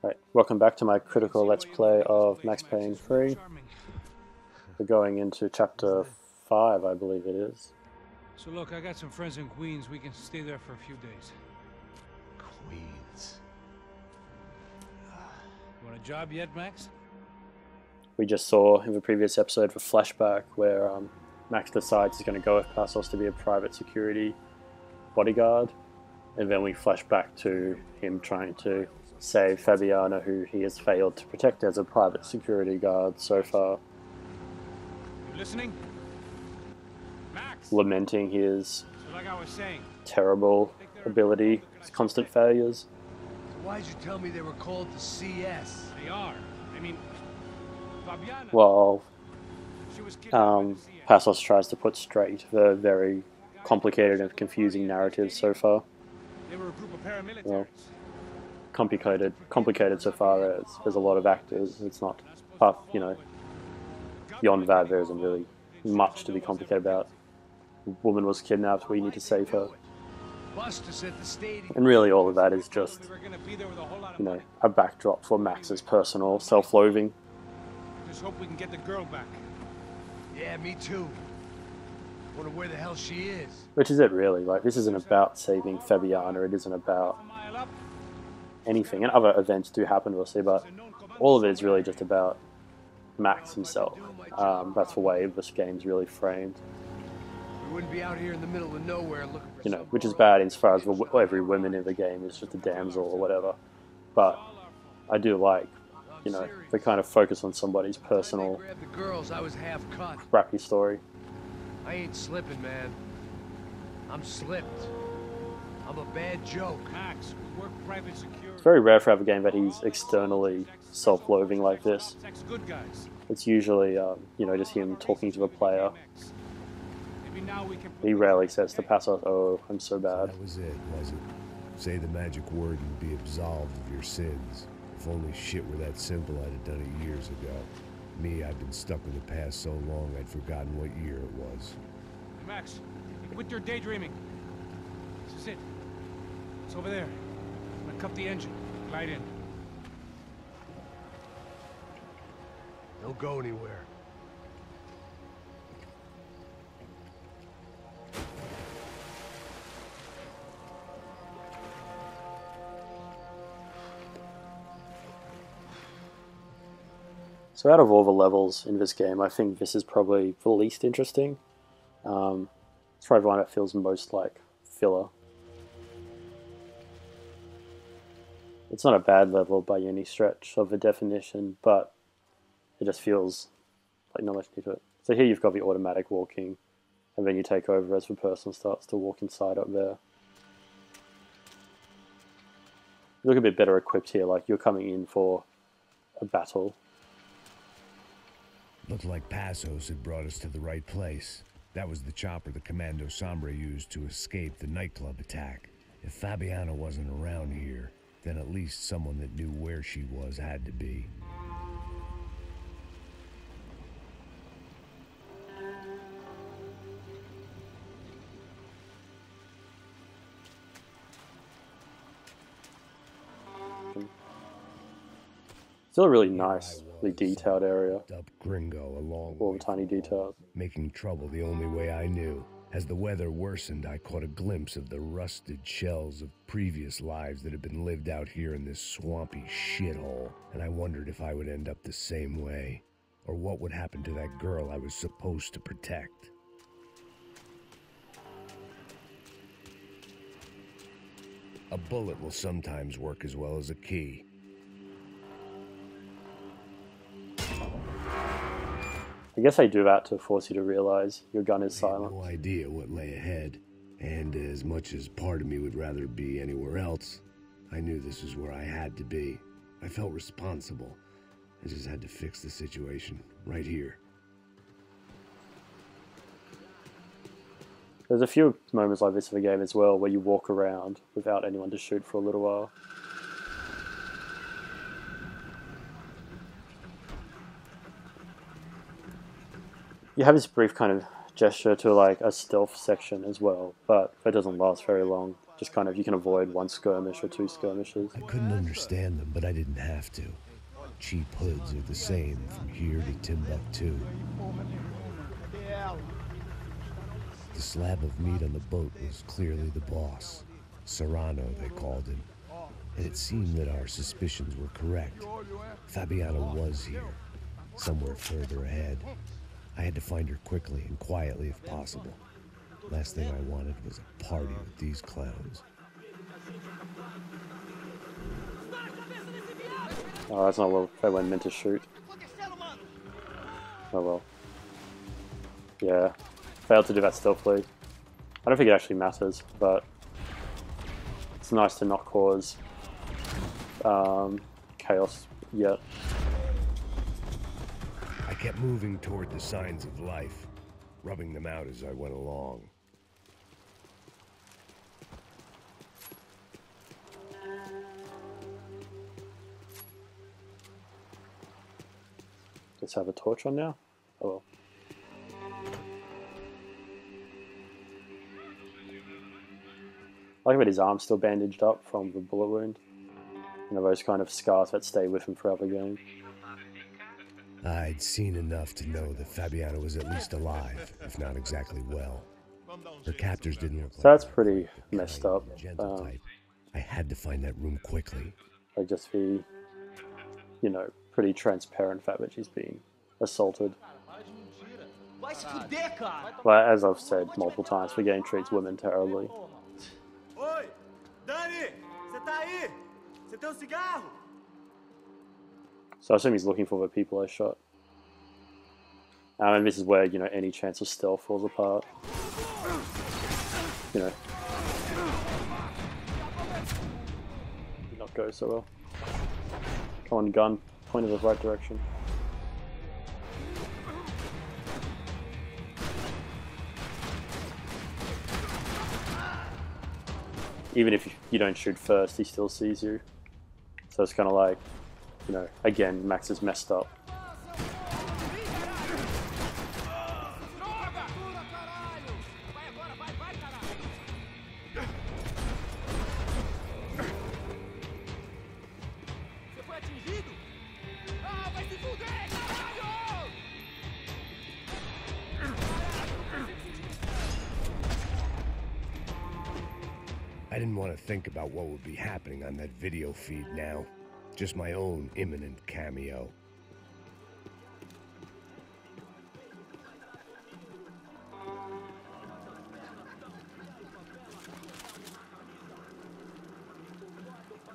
Right, welcome back to my critical let's play of Max Payne 3. We're going into chapter 5, I believe it is. So look, I got some friends in Queens. We can stay there for a few days. Queens. You want a job yet, Max? We just saw in the previous episode the flashback where Max decides he's going to go with Passos to be a private security bodyguard. And then we flash back to him trying to save Fabiana, who he has failed to protect as a private security guard so far. You listening? Max! Lamenting his So like I was saying, terrible ability, his constant failures. So why'd you tell me they were called the CS? they are. I mean, Fabiana. While She was kidnapped by the CS. Passos tries to put straight the very complicated and confusing narrative so far. They were a group of paramilitaries. Well, complicated so far as there's a lot of actors. It's not, beyond that there isn't really much to be complicated about. A woman was kidnapped, we need to save her. Buster at the stadium. And really all of that is just, We were gonna be there with a whole lot of a backdrop for Max's personal self-loathing. Just hope we can get the girl back. Yeah, me too. Wonder where the hell she is. Which is it really, like this isn't about saving Fabiana, it isn't about A mile up. anything. And other events do happen, we'll see, but all of it is really just about Max himself. That's the way this game's really framed. We wouldn't be out here in the middle of nowhere looking for Which is bad as far as every woman in the game is just a damsel or whatever. But I do like, the kind of focus on somebody's personal Grab the girls, I was half cut. crappy story. I ain't slipping, man. I'm slipped. I'm a bad joke. Max, we work private security. It's very rare for a game that he's externally self-loathing like this. Protects good guys. It's usually, just him talking to the player. Maybe now we can. He rarely says to Passos, "Oh, I'm so bad." That was it, was it? Say the magic word and be absolved of your sins. If only shit were that simple, I'd have done it years ago. Me, I've been stuck in the past so long, I'd forgotten what year it was. Hey, Max, quit your daydreaming. This is it. It's over there. I'm gonna cut the engine. Glide in. Don't go anywhere. So out of all the levels in this game, I think this is probably the least interesting. It's probably one that feels most like filler. It's not a bad level by any stretch of the definition, but it just feels like not much need to it. So here you've got the automatic walking, and then you take over as the person starts to walk inside up there. You look a bit better equipped here, like you're coming in for a battle. Looked like Passos had brought us to the right place. That was the chopper the Commando Sombra used to escape the nightclub attack. If Fabiana wasn't around here, then at least someone that knew where she was had to be. Still a really nicely detailed area. Up Gringo along All the tiny details. making trouble the only way I knew. As the weather worsened, I caught a glimpse of the rusted shells of previous lives that had been lived out here in this swampy shithole, and I wondered if I would end up the same way, or what would happen to that girl I was supposed to protect. A bullet will sometimes work as well as a key. I guess they do that to force you to realize your gun is I had silent. no idea what lay ahead, and as much as part of me would rather be anywhere else, I knew this was where I had to be. I felt responsible. I just had to fix the situation, right here. There's a few moments like this in the game as well where you walk around without anyone to shoot for a little while. You have this brief kind of gesture to like a stealth section as well, but that doesn't last very long. Just kind of, you can avoid one skirmish or two skirmishes. I couldn't understand them, but I didn't have to. Cheap hoods are the same from here to Timbuktu. The slab of meat on the boat was clearly the boss. Serrano, they called him. And it seemed that our suspicions were correct. Fabiana was here, somewhere further ahead. I had to find her quickly and quietly if possible. Last thing I wanted was a party with these clowns. Oh, that's not what they weren't meant to shoot. Oh well. Yeah. Failed to do that stealthily. I don't think it actually matters, but it's nice to not cause chaos yet. I kept moving toward the signs of life, rubbing them out as I went along. Let's have a torch on now. Oh well. I like that his arm's still bandaged up from the bullet wound. You know, those kind of scars that stay with him throughout the game. I'd seen enough to know that Fabiana was at least alive, if not exactly well. Her captors didn't look like So that's pretty messed up. gentle type. I had to find that room quickly. Like just the, you know, pretty transparent fact that she's being assaulted. Well, as I've said multiple times, the game treats women terribly. Oi, Dani, você tá aí? Você tem cigarro? So I assume he's looking for the people I shot. And this is where, you know, any chance of stealth falls apart. You know. Did not go so well. Come on, gun. Point in the right direction. Even if you don't shoot first, he still sees you. So it's kind of like, you know, again, Max is messed up. I didn't want to think about what would be happening on that video feed now. Just my own imminent cameo.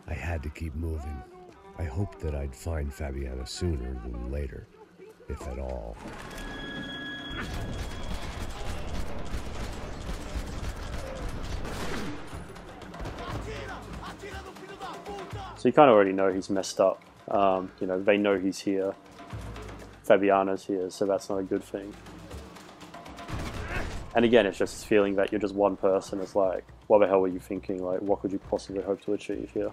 I had to keep moving. I hoped that I'd find Fabiana sooner than later, if at all. So you kind of already know he's messed up. You know, they know he's here. Fabiana's here, so that's not a good thing. And again, it's just this feeling that you're just one person. It's like, what the hell were you thinking? Like, what could you possibly hope to achieve here?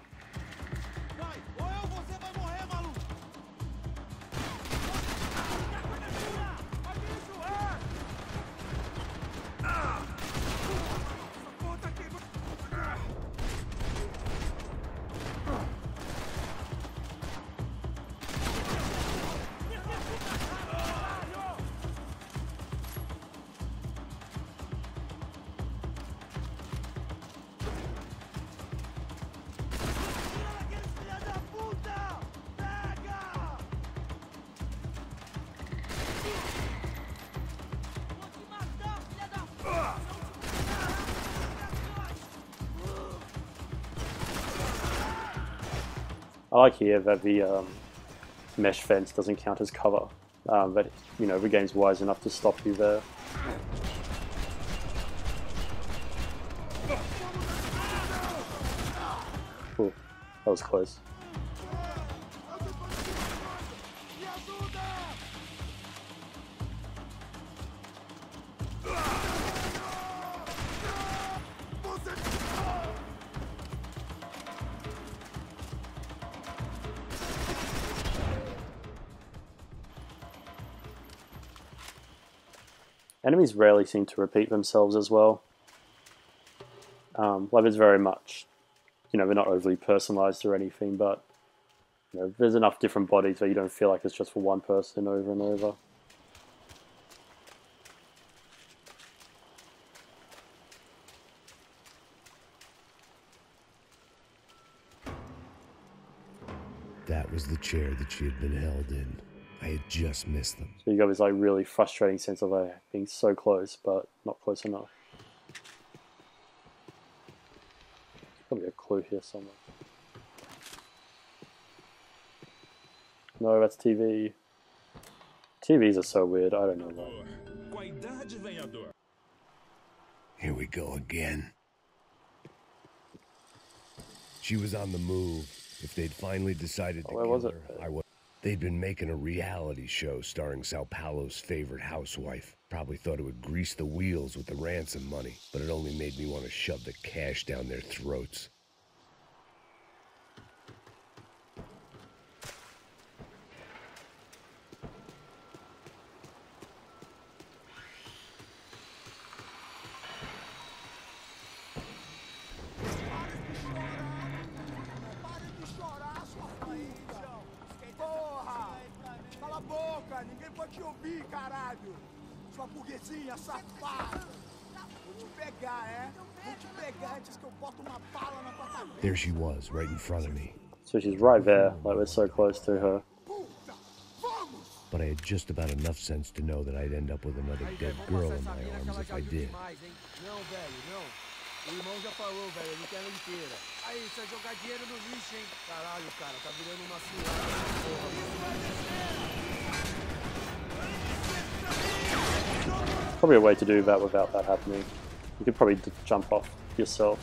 I like here that the mesh fence doesn't count as cover, but you know the game's wise enough to stop you there. Ooh, that was close. Enemies rarely seem to repeat themselves as well. Like it's very much, you know, they're not overly personalized or anything, but you know, there's enough different bodies that you don't feel like it's just for one person over and over. That was the chair that she had been held in. I had just missed them. So you got this like really frustrating sense of like being so close, but not close enough. There's probably a clue here somewhere. No, that's TV. TVs are so weird, I don't know why. Here we go again. She was on the move. If they'd finally decided to kill her, I was. They'd been making a reality show starring Sao Paulo's favorite housewife. Probably thought it would grease the wheels with the ransom money, but it only made me want to shove the cash down their throats. Ninguém pode te ouvir, caralho! Sua burguesinha safada! Vou te pegar, é? Vou te pegar antes que eu boto uma bala na tua cabeça. There she was, right in front of me. So she's right there, like we're so close to her. But I had just about enough sense to know that I'd end up with another dead girl in my arms if I did. Não, velho, não. O irmão já falou, velho, eu não quero ela inteira. Aí, você vai jogar dinheiro no lixo, hein? Caralho, cara, tá virando uma cilada, porra. Probably a way to do that without that happening. You could probably jump off yourself.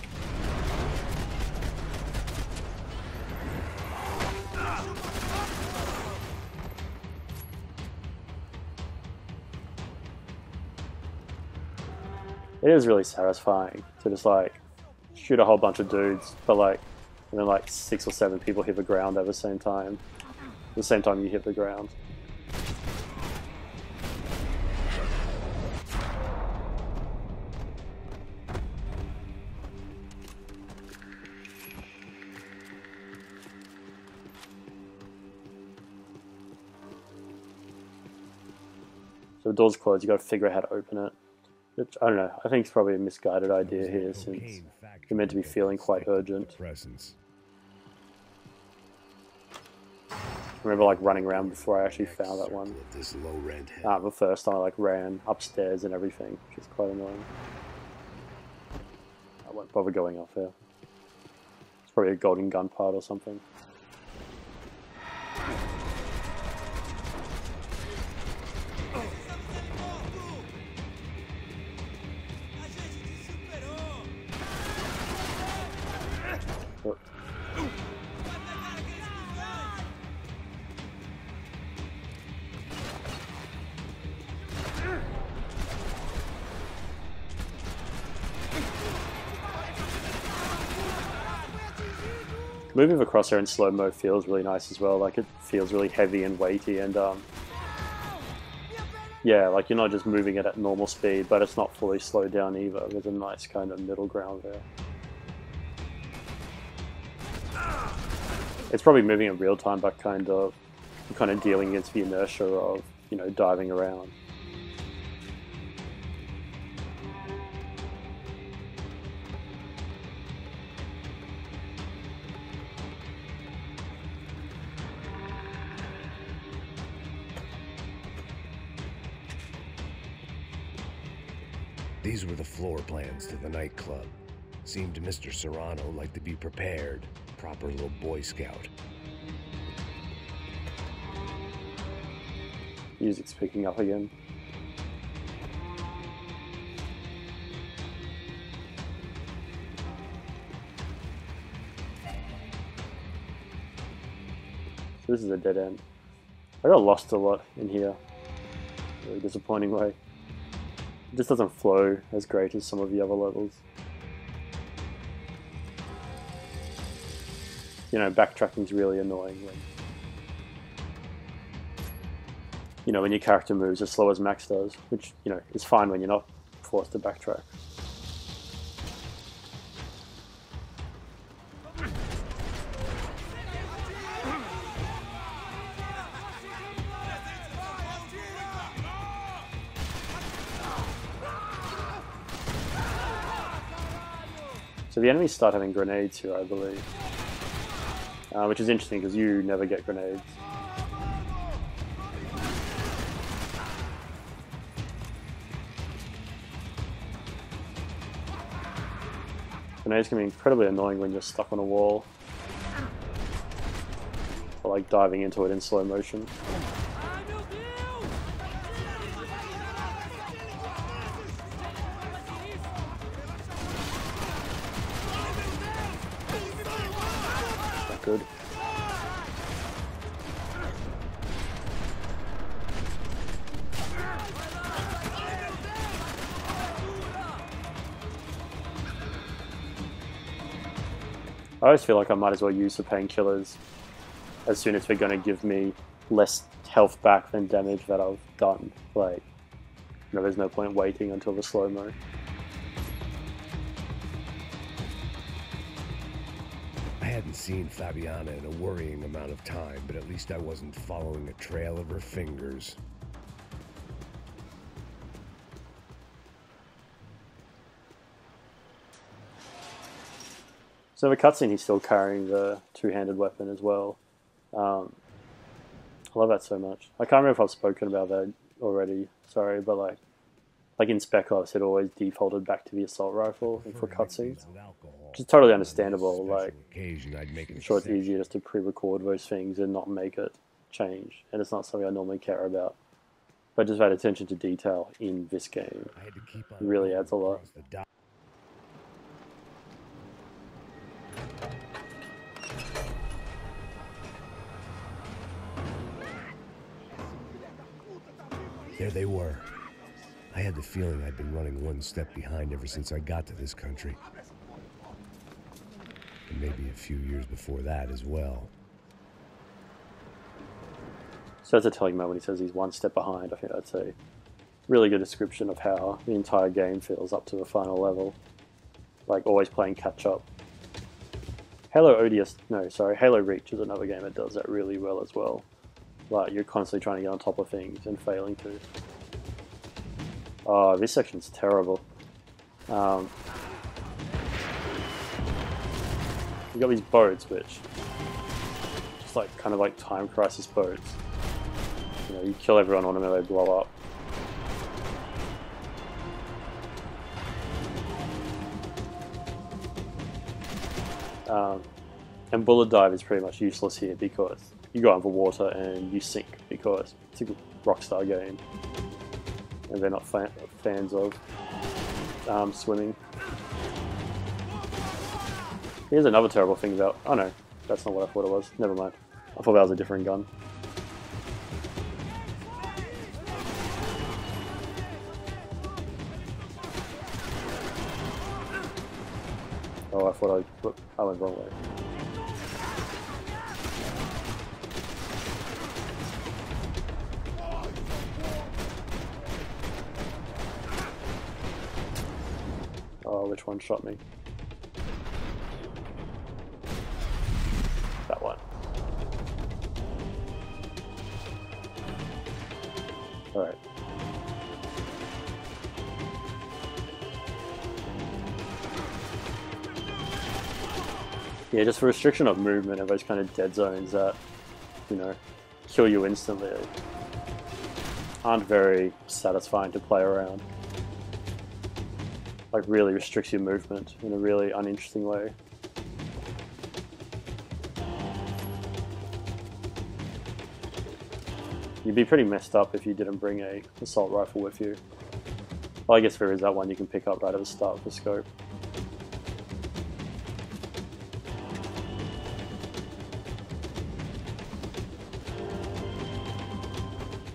It is really satisfying to just like shoot a whole bunch of dudes, but like, and then like 6 or 7 people hit the ground at the same time. At the same time you hit the ground. So the door's closed, you gotta figure out how to open it. Which, I don't know, I think it's probably a misguided idea here since you're meant to be feeling quite urgent. I remember like running around before I actually found that one. The first time I like ran upstairs and everything, which is quite annoying. I won't bother going off here. It's probably a golden gun part or something. Moving the crosshair in slow-mo feels really nice as well, like it feels really heavy and weighty and yeah, like you're not just moving it at normal speed, but it's not fully slowed down either. There's a nice kind of middle ground there. It's probably moving in real time, but kind of dealing against the inertia of, you know, diving around. These were the floor plans to the nightclub. Seemed Mr. Serrano like to be prepared. Proper little Boy Scout. Music's picking up again. So this is a dead end. I got lost a lot in here. Really disappointing way. It just doesn't flow as great as some of the other levels. You know, backtracking's really annoying when, you know, when your character moves as slow as Max does, which, you know, is fine when you're not forced to backtrack. So the enemies start having grenades here, I believe. Which is interesting because you never get grenades. Grenades can be incredibly annoying when you're stuck on a wall. Or like diving into it in slow motion. Not good. I always feel like I might as well use the painkillers as soon as they're going to give me less health back than damage that I've done. Like, you know, there's no point waiting until the slow-mo. I hadn't seen Fabiana in a worrying amount of time, but at least I wasn't following a trail of her fingers. So the cutscene, he's still carrying the two-handed weapon as well. I love that so much. I can't remember if I've spoken about that already, sorry, but like in Spec Ops, it always defaulted back to the assault rifle for cutscenes, which is totally understandable. Like, I'm sure it's easier just to pre-record those things and not make it change, and it's not something I normally care about. But just that attention to detail in this game really adds a lot. There they were. I had the feeling I'd been running one step behind ever since I got to this country. And maybe a few years before that as well. So that's a telling moment when he says he's one step behind. I think that's a really good description of how the entire game feels up to the final level. Like, always playing catch-up. Halo Reach is another game that does that really well as well. Like, you're constantly trying to get on top of things and failing to. Oh, this section's terrible. You got these boats, which just like kind of like Time Crisis boats. You know, you kill everyone on them and they blow up. And bullet dive is pretty much useless here because you go underwater and you sink because it's a Rockstar game and they're not fans of swimming. Here's another terrible thing about... Oh no, that's not what I thought it was. Never mind. I thought that was a different gun. Oh, I thought I went the wrong way. Oh, which one shot me? That one. Alright. Yeah, just the restriction of movement and those kind of dead zones that, you know, kill you instantly aren't very satisfying to play around. Like, really restricts your movement in a really uninteresting way. You'd be pretty messed up if you didn't bring a assault rifle with you. Well, I guess there is that one you can pick up right at the start of the scope.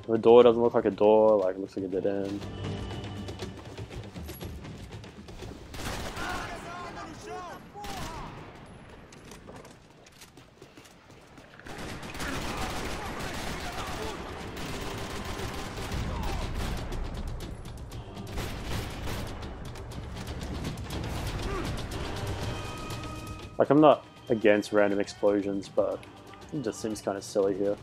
The door doesn't look like a door, like it looks like a dead end. Like, I'm not against random explosions, but it just seems kind of silly here.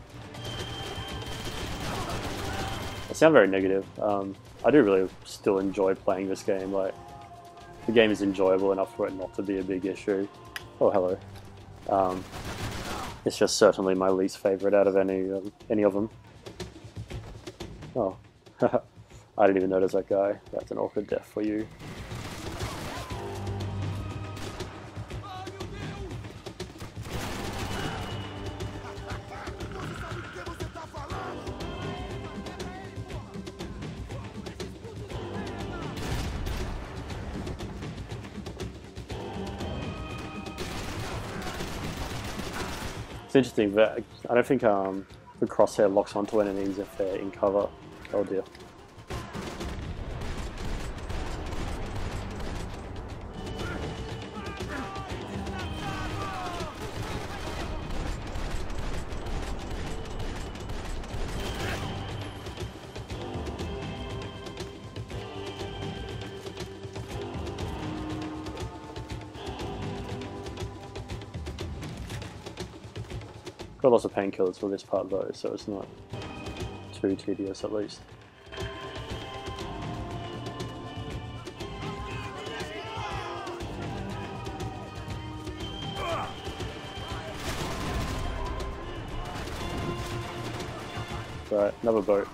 I sound very negative. I do really still enjoy playing this game. Like, the game is enjoyable enough for it not to be a big issue. Oh, hello. It's just certainly my least favorite out of any of them. Oh, I didn't even notice that guy. That's an awkward death for you. It's interesting that I don't think the crosshair locks onto enemies if they're in cover. Oh dear. Got lots of painkillers for this part though, so it's not too tedious at least. Right, another boat.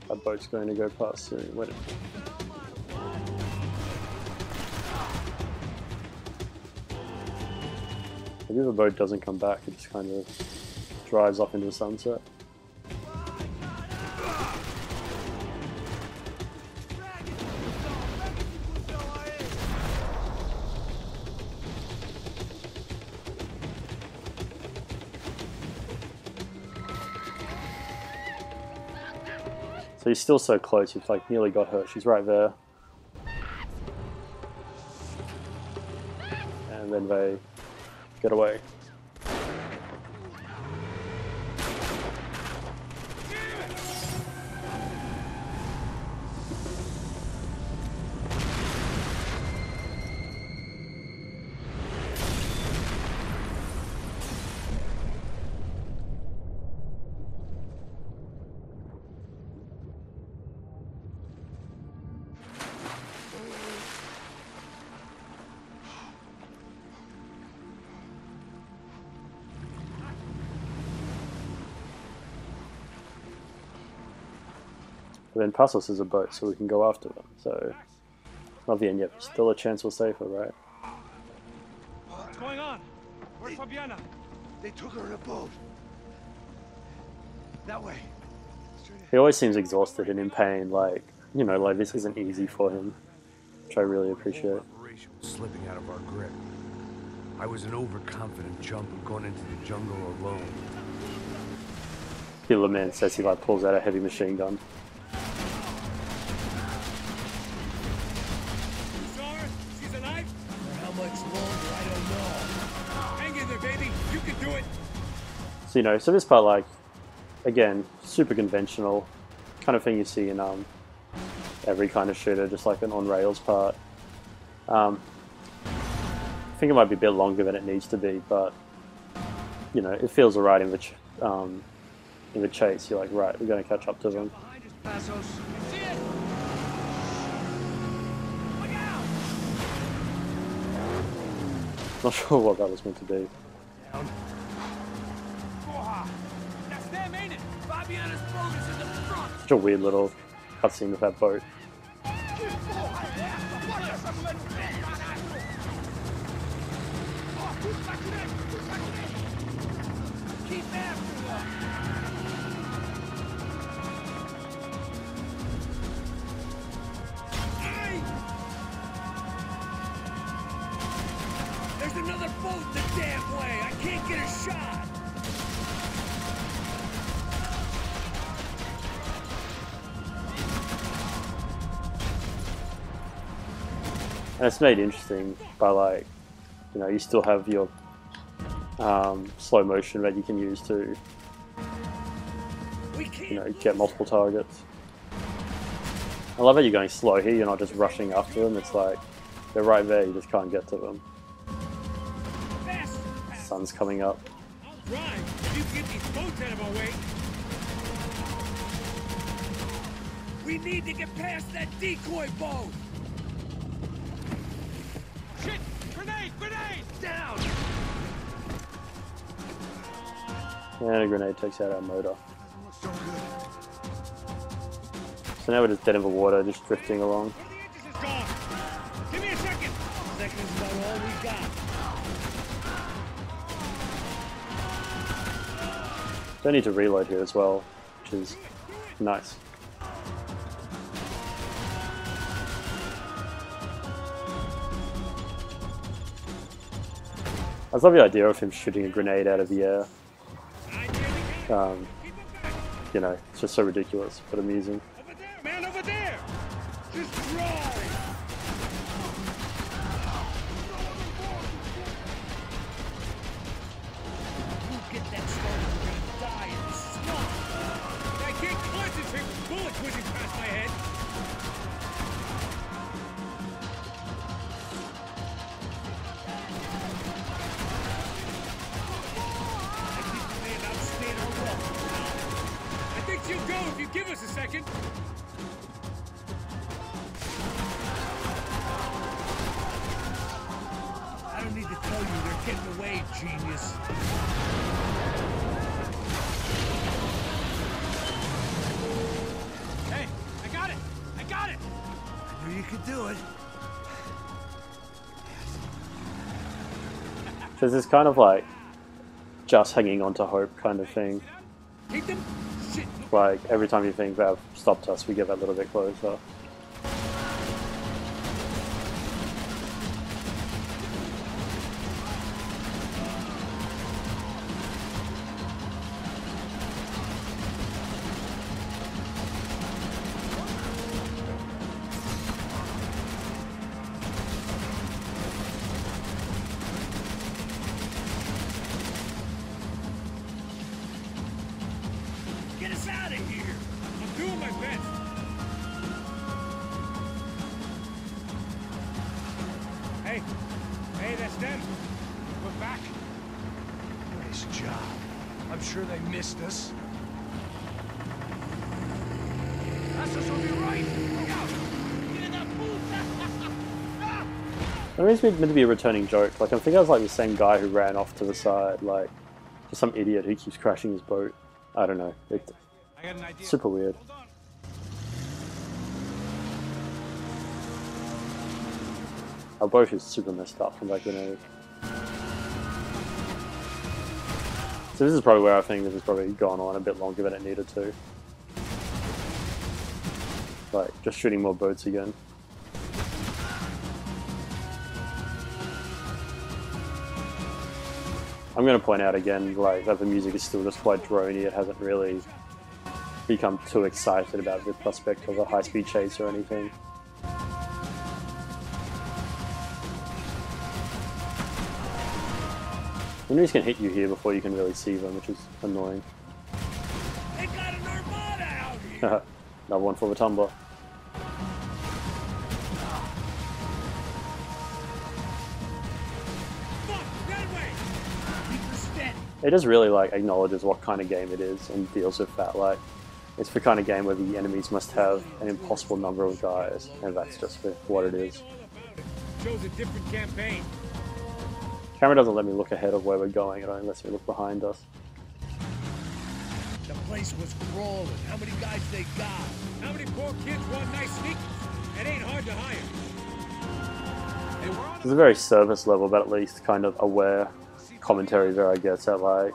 That boat's going to go past soon. Wait a minute. Maybe the boat doesn't come back, it just kind of drives off into the sunset. So he's still so close, he's like nearly got her. She's right there. And then they get away. But then Passos is a boat, so we can go after them. So, not the end yet, but still a chance we're safer, right? What's going on? Where's Fabiana? They took her in a boat. That way. He always seems exhausted and in pain, like, you know, like this isn't easy for him, which I really appreciate. Operation was slipping out of our grip. I was an overconfident chump who'd gone into the jungle alone. Killer Man says he like pulls out a heavy machine gun. So, you know, so this part, like, again, super conventional, kind of thing you see in every kind of shooter, just like an on-rails part. I think it might be a bit longer than it needs to be, but, you know, it feels alright in the chase. You're like, right, we're going to catch up to them. Not sure what that was meant to be. Such a weird little cutscene with that boat. There's another boat the damn way! I can't get a shot! And it's made interesting by, like, you know, you still have your slow motion that you can use to, you know, get multiple targets. I love how you're going slow here, you're not just rushing after them, it's like, they're right there, you just can't get to them. Sun's coming up. I'll drive if you get these boats out of our way. We need to get past that decoy boat! Shit! Grenade! Grenade! Down! And a grenade takes out our motor. So good. So now we're just dead in the water, just drifting along. One of the engines is gone. Give me a second. Second's about all we got. Don't need to reload here as well, which is nice. I love the idea of him shooting a grenade out of the air. You know, it's just so ridiculous, but amusing. Over there, man, over there. Just drive. You get that started, we're gonna die in the swamp! I can't concentrate with bullets whizzing past my head. I think we may have outstayed our welcome. I think she'll go if you give us a second. I don't need to tell you they're getting away, genius. Hey, I got it. I got it. I knew you could do it. So this is kind of like just hanging on to hope kind of thing. Keep them. Shit. Like every time you think they've stopped us, we get that little bit closer. Get us out of here! I'm doing my best. Hey, hey, that's them. We're back. Nice job. I'm sure they missed us. That's us on the right! Look out! Get in that booth! That means meant to be a returning joke. Like I think I was like the same guy who ran off to the side, like just some idiot who keeps crashing his boat. I don't know. It's I got an idea. super weird. Hold on. Our boat is super messed up from that grenade. So this is probably where I think this has probably gone on a bit longer than it needed to. Like, just shooting more boats again. I'm going to point out again, like, that the music is still just quite droney. It hasn't really become too excited about the prospect of a high-speed chase or anything. Enemies can hit you here before you can really see them, which is annoying. They got an armada out here! Another one for the tumbler. Fuck, that way. Keep her steady! It just really like acknowledges what kind of game it is and deals with that. Like, it's the kind of game where the enemies must have an impossible number of guys, and that's just what it is. Shows a different campaign. Camera doesn't let me look ahead of where we're going, it only lets me look behind us. The place was crawling. How many guys they got? How many poor kids want nice sneakers? It ain't hard to hire. Hey, we're on There's a very service level, but at least kind of aware commentary there, I guess, that like,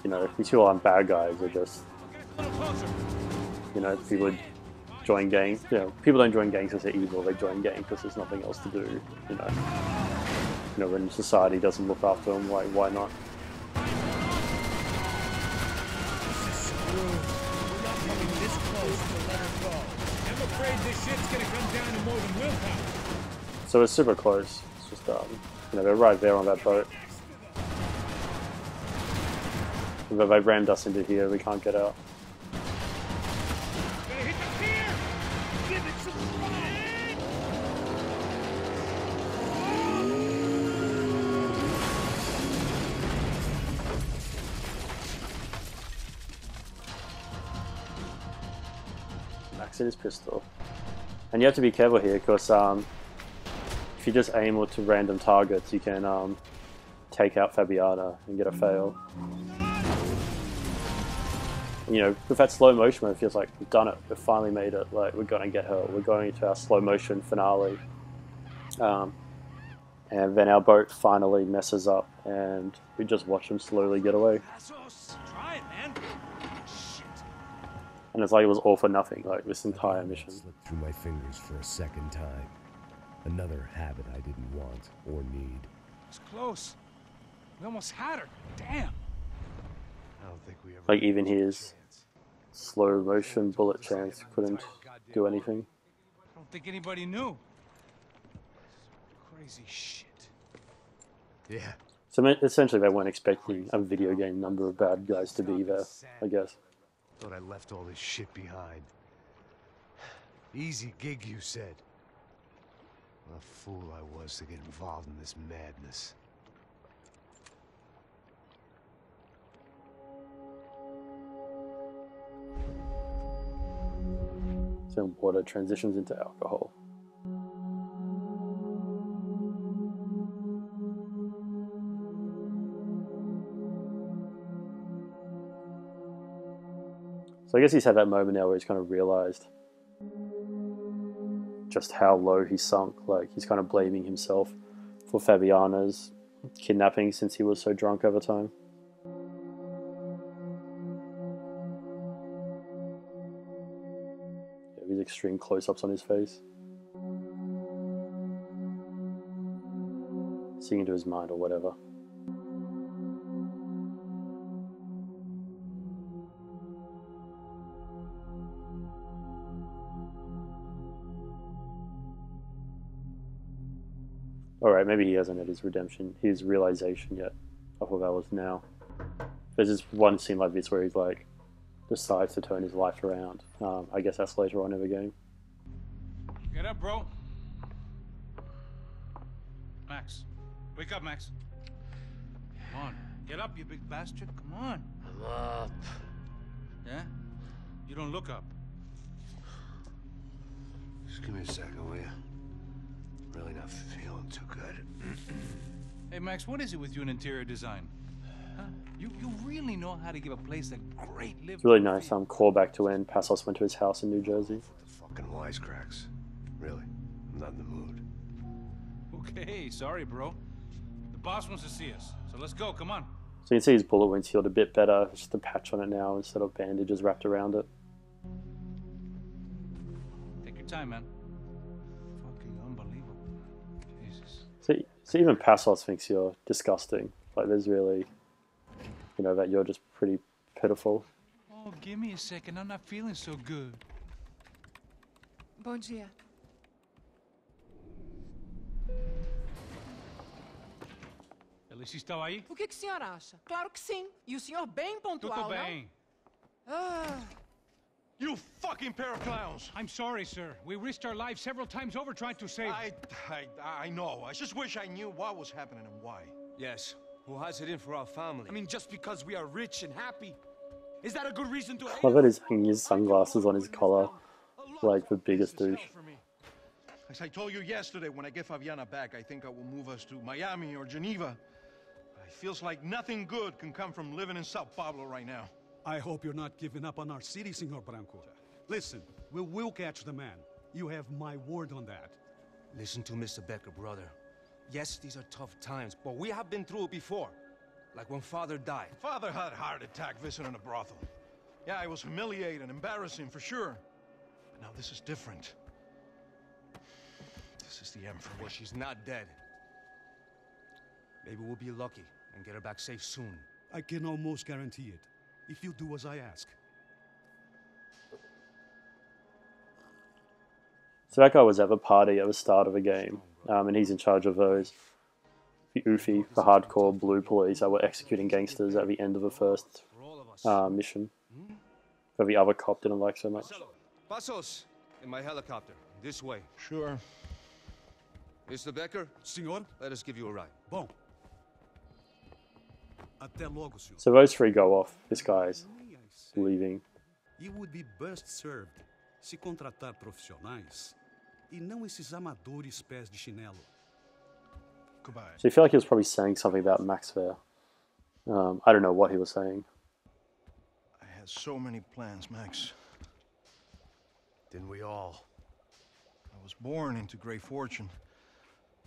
you know, these people aren't bad guys, they're just, a little closer. you know, people join gangs, you know, people don't join gangs because they're evil, they join gangs because there's nothing else to do, you know. You know, when society doesn't look after them, like, why not? This is screwed. We're not coming this close to let her go. I'm afraid this shit's gonna come down to more than willpower. So it's super close, it's just, you know, they're right there on that boat. But they rammed us into here, we can't get out. Gonna hit the pier! Give it some Max in his pistol. And you have to be careful here, because if you just aim to random targets, you can take out Fabiana and get a fail. You know, with that slow motion, it feels like we've done it. We've finally made it. Like, we're gonna get her. We're going into our slow motion finale. And then our boat finally messes up, and we just watch him slowly get away. Try it, man. Shit. And it's like it was all for nothing, like this entire mission. Slipped through my fingers for a second time. Another habit I didn't want or need. It's close. We almost had her. Damn. I don't think we ever Like even his slow motion bullet chance couldn't do anything. I don't think anybody knew. Crazy shit. Yeah. So essentially they weren't expecting a video game number of bad guys to be there, I guess. Thought I left all this shit behind. Easy gig, you said. What a fool I was to get involved in this madness. So water transitions into alcohol. So I guess he's had that moment now where he's kind of realized just how low he sunk. Like, he's kind of blaming himself for Fabiana's kidnapping since he was so drunk over time. Yeah, these extreme close-ups on his face. Seeing into his mind or whatever. Alright, maybe he hasn't had his redemption, his realization yet. I thought that was now. There's this one scene like this where he's like, decides to turn his life around. I guess that's later on in the game. Get up, bro. Max. Wake up, Max. Come on. Get up, you big bastard. Come on. I'm up. Yeah? You don't look up. Just give me a second, will you? Really not feeling too good. Hey, Max, what is it with you in interior design? Huh? You really know how to give a place a great live. It's really nice callback to when Passos went to his house in New Jersey. The fucking wisecracks. Really, I'm not in the mood. Okay, sorry, bro. The boss wants to see us, so let's go. Come on. So you can see his bullet wound's healed a bit better. It's just a patch on it now instead of bandages wrapped around it. Take your time, man. Fucking unbelievable. Jesus. So even Passos thinks you're disgusting. Like, there's really, you know, that you're just pretty pitiful. Oh, give me a second. I'm not feeling so good. Bom dia. Alice estava aí? O que o senhor acha? Claro que sim. E o senhor bem pontual, Tudo bem. não? Ah, You fucking pair of clowns! I'm sorry, sir. We risked our lives several times over trying to save... I know. I just wish I knew what was happening and why. Yes. Who has it in for our family? I mean, just because we are rich and happy, is that a good reason to hate I bet us? he's hanging his sunglasses on his collar, like the biggest douche. As I told you yesterday, when I get Fabiana back, I think I will move us to Miami or Geneva. It feels like nothing good can come from living in Sao Paulo right now. I hope you're not giving up on our city, Senor Branco. Listen, we will catch the man. You have my word on that. Listen to Mr. Becker, brother. Yes, these are tough times, but we have been through it before. Like when Father died. Father had a heart attack visiting a brothel. Yeah, it was humiliating, embarrassing, for sure. But now this is different. This is the end for Well, me. she's not dead. Maybe we'll be lucky and get her back safe soon. I can almost guarantee it, if you do as I ask. So that guy was at the party at the start of the game, and he's in charge of those, the UFI, the hardcore blue police that were executing gangsters at the end of the first For all of us. mission. That the other cop didn't like so much. Pasos, in my helicopter. This way. Sure. Mr. Becker, Senor, let us give you a ride. bom. Até logo, senhor. So those three go off. This guy's leaving. You would be best served se contratar profissionais e não esses amadores pés de chinelo. Goodbye. So you feel like he was probably saying something about Max there. I don't know what he was saying. I had so many plans, Max. Didn't we all? I was born into great fortune.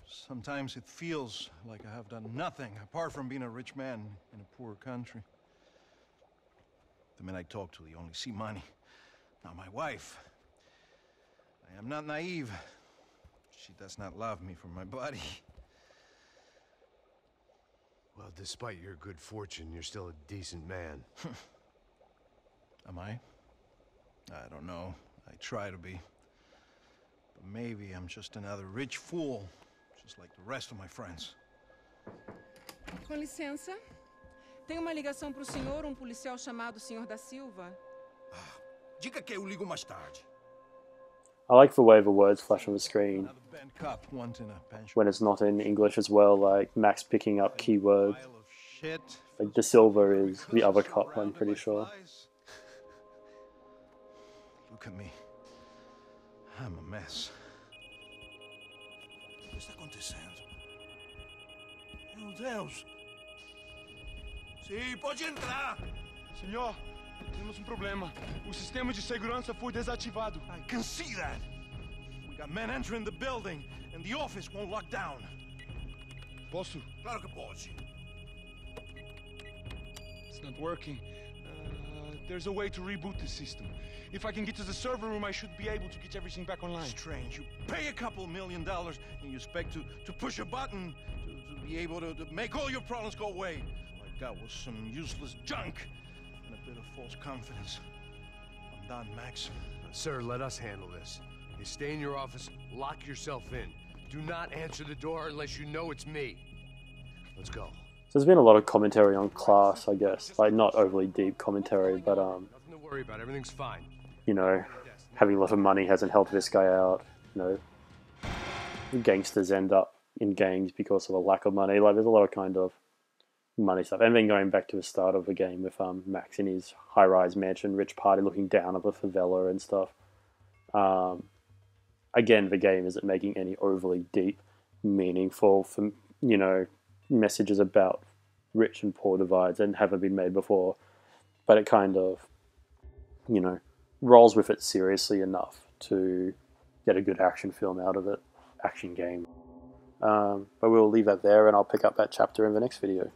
Sometimes it feels like I have done nothing apart from being a rich man in a poor country. The men I talk to, they only see money. Now my wife, I am not naive. She does not love me for my body. Well, despite your good fortune, you're still a decent man. Am I? I don't know. I try to be. But maybe I'm just another rich fool, just like the rest of my friends. Com licença. Tem uma ligação para o senhor, policial chamado Sr. da Silva. Diga que eu ligo mais tarde. I like the way the words flash on the screen Another bent cop wanting a pension. when it's not in English as well, like Max picking up keywords. Pile of shit. Like De Silva is the other cop, I'm pretty sure. Look at me. I'm a mess. O que está acontecendo? Meu Deus! Sim, pode entrar! Senhor, temos problema. O sistema de segurança foi desativado. I can see that. We got men entering the building, and the office won't lock down. Posso? Claro que pode. It's not working. There's a way to reboot the system. If I can get to the server room, I should be able to get everything back online. Strange. You pay a couple $1 million, and you expect to push a button to be able to make all your problems go away. All I got was some useless junk and a bit of false confidence. I'm done, Max. Sir, let us handle this. You stay in your office, lock yourself in. Do not answer the door unless you know it's me. Let's go. So there's been a lot of commentary on class, I guess. Like, not overly deep commentary, but, Nothing to worry about. Everything's fine. you know, having a lot of money hasn't helped this guy out. You know, gangsters end up in gangs because of a lack of money. Like, there's a lot of kind of money stuff. And then going back to the start of the game with Max in his high-rise mansion, rich party looking down on the favela and stuff. Again, the game isn't making any overly deep, meaningful, you know, messages about rich and poor divides and haven't been made before. But it kind of, you know, rolls with it seriously enough to get a good action film out of it, action game. But we'll leave that there, and I'll pick up that chapter in the next video.